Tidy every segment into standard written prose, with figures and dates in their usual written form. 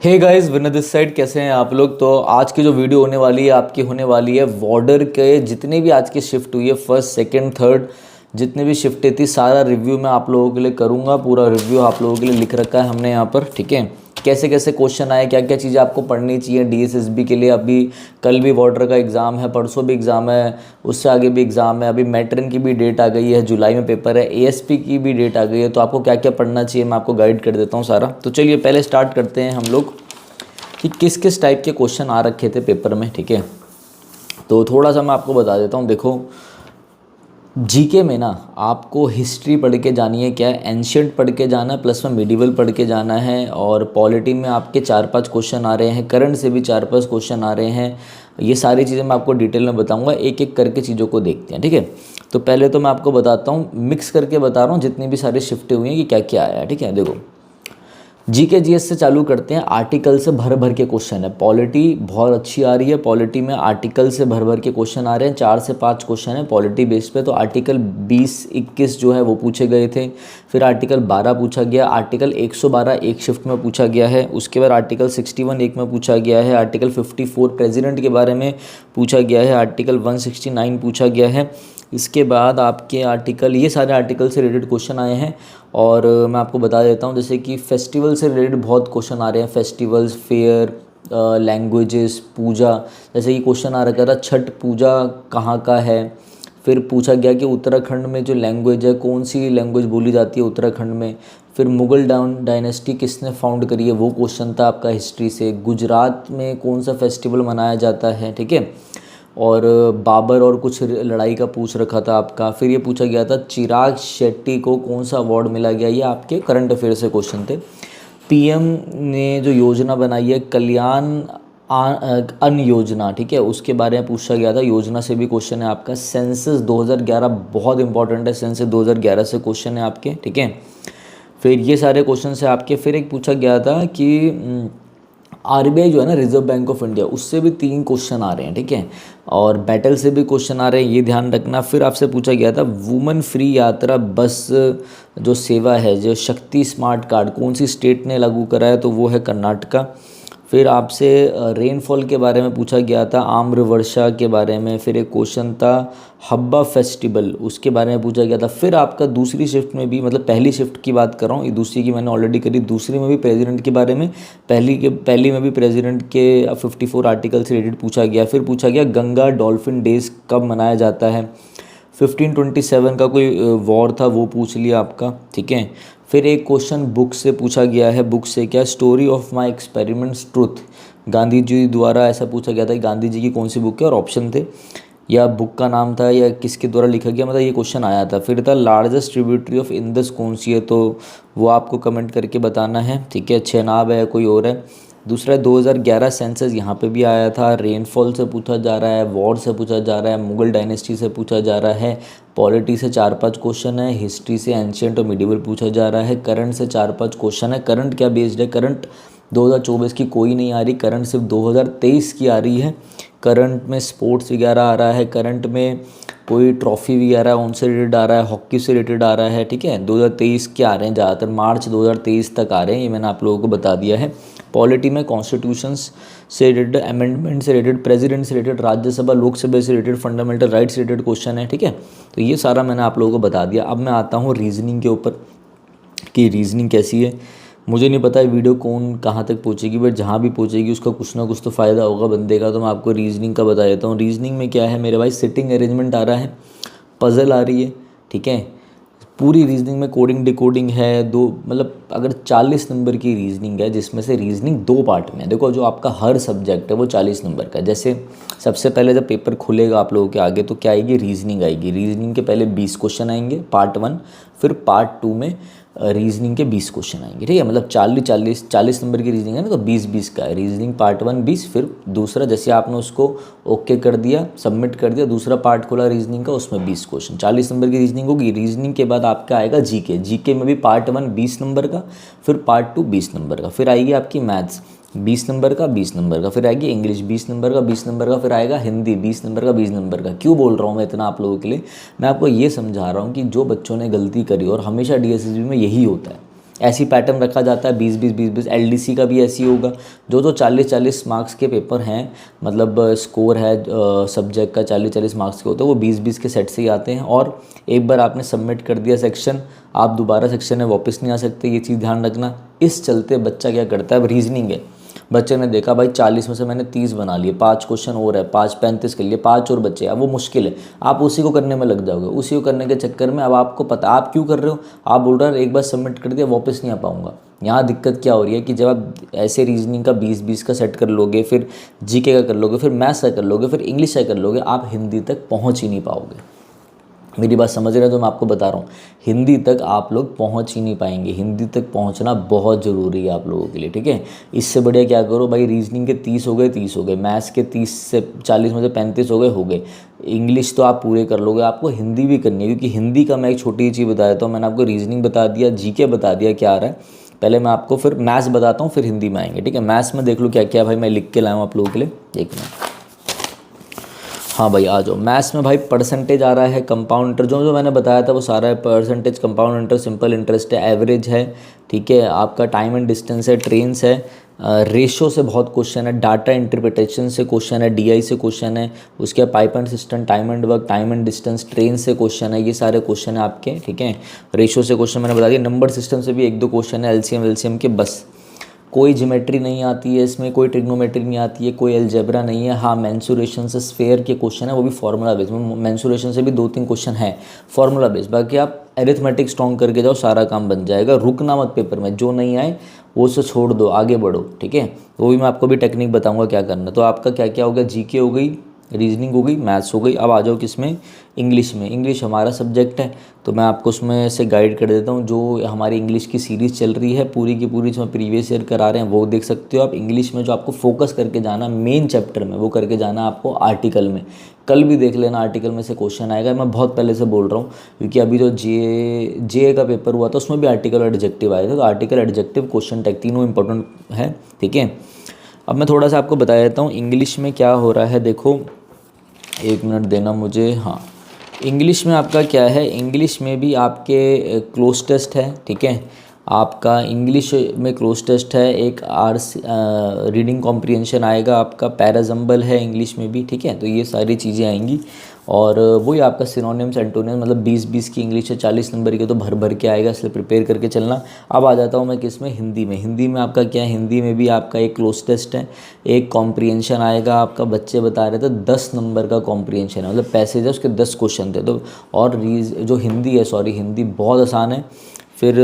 Hey guys, Vinay this side. कैसे हैं आप लोग। तो आज की जो वीडियो होने वाली है आपकी होने वाली है बॉर्डर के जितने भी आज की शिफ्ट हुई है, फर्स्ट सेकंड थर्ड जितने भी शिफ्टें थी, सारा रिव्यू मैं आप लोगों के लिए करूंगा। पूरा रिव्यू आप लोगों के लिए लिख रखा है हमने यहाँ पर, ठीक है। कैसे कैसे क्वेश्चन आए, क्या क्या चीज़ें आपको पढ़नी चाहिए डीएसएसबी के लिए। अभी कल भी बॉर्डर का एग्ज़ाम है, परसों भी एग्ज़ाम है, उससे आगे भी एग्ज़ाम है। अभी मैट्रिन की भी डेट आ गई है, जुलाई में पेपर है। एएसपी की भी डेट आ गई है। तो आपको क्या क्या पढ़ना चाहिए मैं आपको गाइड कर देता हूँ सारा। तो चलिए पहले स्टार्ट करते हैं हम लोग कि किस किस टाइप के क्वेश्चन आ रखे थे पेपर में, ठीक है। तो थोड़ा सा मैं आपको बता देता हूँ। देखो, जीके में ना आपको हिस्ट्री पढ़ के जानी है, क्या है, एंशियंट पढ़ के जाना है, प्लस में मिडिवल पढ़ के जाना है। और पॉलिटी में आपके 4-5 क्वेश्चन आ रहे हैं, करंट से भी 4-5 क्वेश्चन आ रहे हैं। ये सारी चीज़ें मैं आपको डिटेल में बताऊंगा, एक एक करके चीज़ों को देखते हैं, ठीक है। तो पहले तो मैं आपको बताता हूँ, मिक्स करके बता रहा हूँ जितनी भी सारी शिफ्टें हुई हैं कि क्या क्या आया है, ठीक है। देखो, जीके जीएस से चालू करते हैं। आर्टिकल से भर भर के क्वेश्चन है। पॉलिटी बहुत अच्छी आ रही है। पॉलिटी में आर्टिकल से भर भर के क्वेश्चन आ रहे हैं। 4 से 5 क्वेश्चन है पॉलिटी बेस पे। तो आर्टिकल 20-21 जो है वो पूछे गए थे। फिर आर्टिकल 12 पूछा गया। आर्टिकल 112 एक शिफ्ट में पूछा गया है। उसके बाद आर्टिकल 61 एक में पूछा गया है। आर्टिकल 54 प्रेसिडेंट के बारे में पूछा गया है। आर्टिकल 169 पूछा गया है। इसके बाद आपके आर्टिकल, ये सारे आर्टिकल से रिलेटेड क्वेश्चन आए हैं। और मैं आपको बता देता हूँ, जैसे कि फेस्टिवल से रिलेटेड बहुत क्वेश्चन आ रहे हैं। फेस्टिवल्स, फेयर, लैंग्वेजेस, पूजा। जैसे कि क्वेश्चन आ रखा था, छठ पूजा कहाँ का है। फिर पूछा गया कि उत्तराखंड में जो लैंग्वेज है, कौन सी लैंग्वेज बोली जाती है उत्तराखंड में। फिर मुगल डायनेस्टी किसने फाउंड करी है, वो क्वेश्चन था आपका हिस्ट्री से। गुजरात में कौन सा फेस्टिवल मनाया जाता है, ठीक है। और बाबर और कुछ लड़ाई का पूछ रखा था आपका। फिर ये पूछा गया था, चिराग शेट्टी को कौन सा अवार्ड मिला गया। ये आपके करंट अफेयर से क्वेश्चन थे। पीएम ने जो योजना बनाई है, कल्याण अन्न योजना, ठीक है, उसके बारे में पूछा गया था। योजना से भी क्वेश्चन है आपका। सेंसस 2011 बहुत इंपॉर्टेंट है। सेंसस 2011 से क्वेश्चन है आपके, ठीक है। फिर ये सारे क्वेश्चन है आपके। फिर एक पूछा गया था कि आरबीआई जो है ना, रिजर्व बैंक ऑफ इंडिया, उससे भी 3 क्वेश्चन आ रहे हैं, ठीक है। और बैटल से भी क्वेश्चन आ रहे हैं, ये ध्यान रखना। फिर आपसे पूछा गया था, वुमेन फ्री यात्रा बस जो सेवा है, जो शक्ति स्मार्ट कार्ड कौन सी स्टेट ने लागू करा है, तो वो है कर्नाटका। फिर आपसे रेनफॉल के बारे में पूछा गया था, आम्र वर्षा के बारे में। फिर एक क्वेश्चन था हब्बा फेस्टिवल, उसके बारे में पूछा गया था। फिर आपका दूसरी शिफ्ट में भी, मतलब पहली शिफ्ट की बात कर रहा हूँ, ये दूसरी की मैंने ऑलरेडी करी। दूसरी में भी प्रेसिडेंट के बारे में, पहली में भी प्रेसिडेंट के 54 आर्टिकल से रिलेटेड पूछा गया। फिर पूछा गया गंगा डॉल्फिन डेज कब मनाया जाता है। 1527 का कोई वॉर था, वो पूछ लिया आपका, ठीक है। फिर एक क्वेश्चन बुक से पूछा गया है। बुक से क्या, story of my experiments truth, Gandhi ji द्वारा ऐसा पूछा गया था। गांधी जी की कौन सी बुक है, और ऑप्शन थे, या बुक का नाम था, या किसके द्वारा लिखा गया, मतलब ये क्वेश्चन आया था। फिर था लार्जेस्ट ट्रिब्यूटरी ऑफ इंदस कौन सी है, तो वो आपको कमेंट करके बताना है, ठीक है। चेनाब है, कोई और है। दूसरा 2011 सेंसस, यहाँ पे भी आया था। रेनफॉल से पूछा जा रहा है, वॉर से पूछा जा रहा है, मुगल डायनेस्टी से पूछा जा रहा है। पॉलिटी से 4-5 क्वेश्चन है। हिस्ट्री से एंशियंट और मिडिवल पूछा जा रहा है। करंट से 4-5 क्वेश्चन है। करंट क्या बेस्ड है, करंट 2024 की कोई नहीं आ रही, करंट सिर्फ 2023 की आ रही है। करंट में स्पोर्ट्स वगैरह आ रहा है, करंट में कोई ट्रॉफी वगैरह उनसे रिलेटेड आ रहा है, हॉकी से रिलेटेड आ रहा है, ठीक है। 2023 के आ रहे हैं ज़्यादातर, मार्च 2023 तक आ रहे हैं, ये मैंने आप लोगों को बता दिया है। पॉलिटी में कॉन्स्टिट्यूशंस से रिलेटेड, अमेंडमेंट से रिलेटेड, प्रेसिडेंट से रिलेटेड, राज्यसभा लोकसभा से रिलेटेड, फंडामेंटल राइट्स से रिलेटेड क्वेश्चन है, ठीक है। तो ये सारा मैंने आप लोगों को बता दिया। अब मैं आता हूँ रीजनिंग के ऊपर कि रीजनिंग कैसी है। मुझे नहीं पता है वीडियो कौन कहाँ तक पहुँचेगी, बट जहाँ भी पहुँचेगी उसका कुछ ना कुछ तो फ़ायदा होगा बंदे का। तो मैं आपको रीजनिंग का बता देता हूँ। रीजनिंग में क्या है मेरे भाई, सिटिंग अरेंजमेंट आ रहा है, पज़ल आ रही है, ठीक है। पूरी रीजनिंग में कोडिंग डिकोडिंग है। दो, मतलब अगर 40 नंबर की रीजनिंग है, जिसमें से रीजनिंग 2 पार्ट में है। देखो, जो आपका हर सब्जेक्ट है वो 40 नंबर का है। जैसे सबसे पहले जब पेपर खुलेगा आप लोगों के आगे, तो क्या आएगी, रीजनिंग आएगी। रीजनिंग के पहले 20 क्वेश्चन आएंगे, पार्ट 1। फिर पार्ट 2 में रीजनिंग के 20 क्वेश्चन आएंगे, ठीक है। मतलब 40 नंबर की रीजनिंग है ना, तो 20-20 का है। रीजनिंग पार्ट 1 20, फिर दूसरा जैसे आपने उसको ओके कर दिया, सबमिट कर दिया, दूसरा पार्ट खोला रीजनिंग का, उसमें 20 क्वेश्चन, 40 नंबर की रीजनिंग होगी। रीजनिंग के बाद आपका आएगा जीके। जीके में भी पार्ट 1 20 नंबर का, फिर पार्ट 2 20 नंबर का। फिर आएगी आपकी मैथ्स 20 नंबर का, 20 नंबर का। फिर आएगी इंग्लिश 20 नंबर का, 20 नंबर का। फिर आएगा हिंदी 20 नंबर का, 20 नंबर का। क्यों बोल रहा हूँ मैं इतना आप लोगों के लिए, मैं आपको ये समझा रहा हूँ कि जो बच्चों ने गलती करी, और हमेशा डीएसएसबी में यही होता है, ऐसी पैटर्न रखा जाता है 20-20 एलडीसी का भी ऐसी होगा। जो 40-40 मार्क्स के पेपर हैं, मतलब स्कोर है सब्जेक्ट का 40-40 मार्क्स के होते हैं, वो 20-20 के सेट से ही आते हैं। और एक बार आपने सबमिट कर दिया सेक्शन, आप दोबारा सेक्शन में वापस नहीं आ सकते, ये चीज़ ध्यान रखना। इस चलते बच्चा क्या करता है, अब रीजनिंग है, बच्चे ने देखा भाई 40 में से मैंने 30 बना लिए, 5 क्वेश्चन और है, 5 35 के लिए 5 और बच्चे, अब वो मुश्किल है, आप उसी को करने में लग जाओगे। उसी को करने के चक्कर में अब आपको पता आप क्यों कर रहे हो, आप बोल रहे हो एक बार सबमिट कर दिया वापस नहीं आ पाऊंगा। यहाँ दिक्कत क्या हो रही है कि जब आप ऐसे रीजनिंग का 20-20 का सेट कर लोगे, फिर जीके का कर लोगे, फिर मैथ्स का कर लोगे, फिर इंग्लिश का कर लोगे, आप हिंदी तक पहुँच ही नहीं पाओगे। मेरी बात समझ रहे हैं तो मैं आपको बता रहा हूँ, हिंदी तक आप लोग पहुँच ही नहीं पाएंगे। हिंदी तक पहुँचना बहुत ज़रूरी है आप लोगों के लिए, ठीक है। इससे बढ़िया क्या करो भाई, रीजनिंग के 30 हो गए 30 हो गए, मैथ्स के 30 से 40 में से 35 हो गए। इंग्लिश तो आप पूरे कर लोगे, आपको हिंदी भी करनी है, क्योंकि हिंदी का मैं एक छोटी चीज़ बता देता हूँ। मैंने आपको रीजनिंग बता दिया, जीके बता दिया क्या आ रहा है, पहले मैं आपको फिर मैथ्स बताता हूँ, फिर हिंदी में आएंगे, ठीक है। मैथ्स में देख लो क्या क्या भाई मैं लिख के लाया हूँ आप लोगों के लिए, एक मिनट। हाँ भाई आ जाओ। मैथ्स में भाई परसेंटेज आ रहा है, कंपाउंड इंटरेस्ट जो मैंने बताया था वो सारा है, percentage, compound interest, simple interest है, एवरेज है, ठीक है, आपका टाइम एंड डिस्टेंस है, ट्रेन्स है, रेशो से बहुत क्वेश्चन है, डाटा इंटरप्रिटेशन से क्वेश्चन है, डीआई से क्वेश्चन है, उसके बाद pipe and system, time and work, time and distance, train से क्वेश्चन है, ये सारे क्वेश्चन है आपके, ठीक है। रेशो से क्वेश्चन मैंने बता दिया, नंबर सिस्टम से भी 1-2 क्वेश्चन है, एलसीएम के, बस। कोई ज्योमेट्री नहीं आती है इसमें, कोई ट्रिग्नोमेट्री नहीं आती है, कोई अलजेब्रा नहीं है। हाँ मेंसुरेशन से स्फेयर के क्वेश्चन है, वो भी फार्मूला बेस्ड, मेंसुरेशन से भी 2-3 क्वेश्चन है फार्मूला बेस्ड। बाकी आप एरिथमेटिक स्ट्रॉन्ग करके जाओ, सारा काम बन जाएगा। रुकना मत पेपर में, जो नहीं आए वो से छोड़ दो, आगे बढ़ो, ठीक है। वो भी मैं आपको भी टेक्निक बताऊंगा क्या करना। तो आपका क्या क्या हो गया, जीके हो गई, रीजनिंग हो गई, मैथ्स हो गई। अब आ जाओ किस में, इंग्लिश में। इंग्लिश हमारा सब्जेक्ट है, तो मैं आपको उसमें से गाइड कर देता हूँ। जो हमारी इंग्लिश की सीरीज़ चल रही है पूरी की पूरी, जो प्रीवियस ईयर करा रहे हैं वो देख सकते हो आप। इंग्लिश में जो आपको फोकस करके जाना मेन चैप्टर में, वो करके जाना आपको आर्टिकल में। कल भी देख लेना, आर्टिकल में से क्वेश्चन आएगा, मैं बहुत पहले से बोल रहा हूँ, क्योंकि अभी जो जे का पेपर हुआ था उसमें भी आर्टिकल और एडजेक्टिव आए थे। तो आर्टिकल, एडजेक्टिव, क्वेश्चन टैग तीनों इंपॉर्टेंट है, ठीक है। अब मैं थोड़ा सा आपको बता देता हूँ इंग्लिश में क्या हो रहा है। देखो 1 मिनट देना मुझे। हाँ इंग्लिश में आपका क्या है, इंग्लिश में भी आपके क्लोज टेस्ट है, ठीक है। आपका इंग्लिश में क्लोज टेस्ट है, एक रीडिंग कॉम्प्रिहेंशन आएगा, आपका पैराजम्बल है इंग्लिश में भी, ठीक है। तो ये सारी चीज़ें आएंगी। और वही आपका सिनोनिम्स, एंटोनिम्स, मतलब 20-20 की इंग्लिश है, 40 नंबर की, तो भर भर के आएगा, इसलिए प्रिपेयर करके चलना। अब आ जाता हूँ मैं किस में, हिंदी में। हिंदी में आपका क्या है, हिंदी में भी आपका एक क्लोज टेस्ट है, एक कॉम्प्रिहेंशन आएगा आपका। बच्चे बता रहे थे 10 नंबर का कॉम्प्रिहेंशन है, मतलब पैसेज है उसके 10 क्वेश्चन थे। तो और जो हिंदी है, सॉरी हिंदी बहुत आसान है। फिर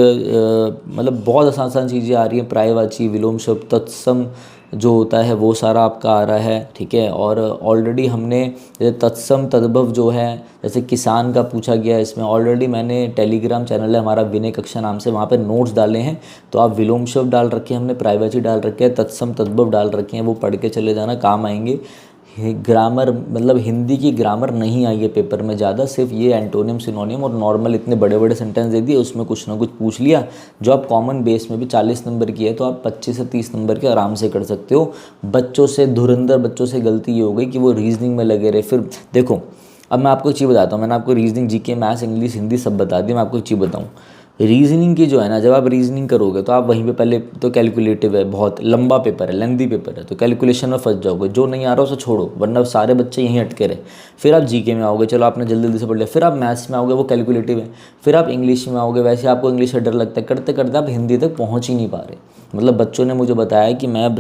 मतलब बहुत आसान आसान चीज़ें आ रही हैं, प्रायवाची, विलोम शब्द, तत्सम जो होता है वो सारा आपका आ रहा है, ठीक है। और ऑलरेडी हमने जैसे तत्सम तद्भव जो है, जैसे किसान का पूछा गया है, इसमें ऑलरेडी मैंने टेलीग्राम चैनल है हमारा विनय कक्षा नाम से, वहाँ पे नोट्स डाले हैं। तो आप विलोम शब्द डाल रखे हैं हमने, प्रायवाची डाल रखे हैं, तत्सम तद्भव डाल रखे हैं, वो पढ़ के चले जाना, काम आएंगे। ग्रामर, मतलब हिंदी की ग्रामर नहीं आई है पेपर में ज़्यादा, सिर्फ ये एंटोनिम, सिनोनिम और नॉर्मल इतने बड़े बड़े सेंटेंस दे दिए, उसमें कुछ ना कुछ पूछ लिया। जो आप कॉमन बेस में भी 40 नंबर की है, तो आप 25 से 30 नंबर के आराम से कर सकते हो। बच्चों से, धुरंधर बच्चों से गलती ये हो गई कि वो रीजनिंग में लगे रहे। फिर देखो अब मैं आपको एक चीज़ बताता हूँ, मैंने आपको reasoning, GK, maths, English, Hindi सब बता दी। मैं आपको एक चीज़ बताऊँ, रीजनिंग की जो है ना, जब आप रीजनिंग करोगे तो आप वहीं पे पहले तो कैलकुलेटिव है, बहुत लंबा पेपर है, लेंदी पेपर है, तो कैलकुलेशन में फंस जाओगे। जो नहीं आ रहा उसे छोड़ो, वरना सारे बच्चे यहीं अटके रहे। फिर आप जीके में आओगे, चलो आपने जल्दी जल्दी से पढ़ लिया। फिर आप मैथ्स में आओगे, वो कैलकुलेटिव है। फिर आप इंग्लिश में आओगे, वैसे आपको इंग्लिश से डर लगता है, करते करते आप हिंदी तक पहुँच ही नहीं पा रहे। मतलब बच्चों ने मुझे बताया कि मैं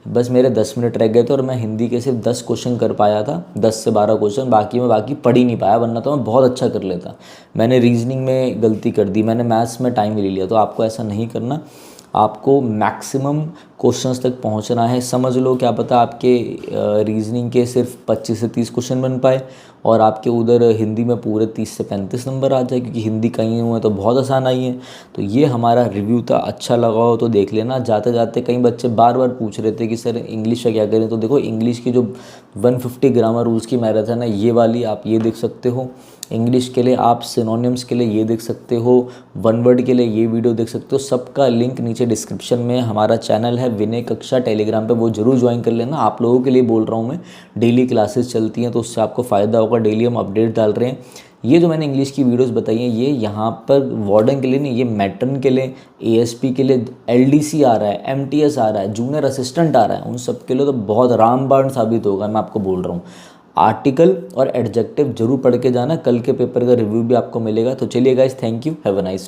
बस मेरे 10 मिनट रह गए थे और मैं हिंदी के सिर्फ 10 क्वेश्चन कर पाया था, 10 से 12 क्वेश्चन, बाकी पढ़ ही नहीं पाया, वरना तो मैं बहुत अच्छा कर लेता। मैंने रीजनिंग में गलती कर दी, मैंने मैथ्स में टाइम ले लिया। तो आपको ऐसा नहीं करना, आपको मैक्सिमम क्वेश्चंस तक पहुंचना है। समझ लो क्या पता आपके रीजनिंग के सिर्फ 25 से 30 क्वेश्चन बन पाए और आपके उधर हिंदी में पूरे 30 से 35 नंबर आ जाए, क्योंकि हिंदी कहीं हुए तो बहुत आसान आई है। तो ये हमारा रिव्यू था, अच्छा लगा हो तो देख लेना। जाते जाते कई बच्चे बार बार पूछ रहे थे कि सर इंग्लिश का क्या करें, तो देखो इंग्लिश की जो 150 ग्रामर रूल्स की मैराथन है, ये वाली आप ये देख सकते हो। इंग्लिश के लिए आप सिनोनिम्स के लिए ये देख सकते हो, वन वर्ड के लिए ये वीडियो देख सकते हो। सबका लिंक नीचे डिस्क्रिप्शन में हमारा चैनल है है विनय कक्षा टेलीग्राम पे, वो जरूर ज्वाइन कर लेना। आप लोगों के लिए बोल रहा हूँ मैं, डेली क्लासेस चलती हैं तो उससे आपको फ़ायदा होगा। डेली हम अपडेट डाल रहे हैं। ये जो मैंने इंग्लिश की वीडियोस बताई हैं ये यहाँ पर वार्डन के लिए नहीं, ये मैट्रन के लिए, एएसपी के लिए, एलडीसी आ रहा है, एमटीएस आ रहा है, जूनियर असिस्टेंट आ रहा है, उन सब के लिए तो बहुत रामबाण साबित होगा, मैं आपको बोल रहा हूँ। आर्टिकल और एडजेक्टिव जरूर पढ़ के जाना, कल के पेपर का रिव्यू भी आपको मिलेगा। तो चलिए guys, thank you, have a nice day.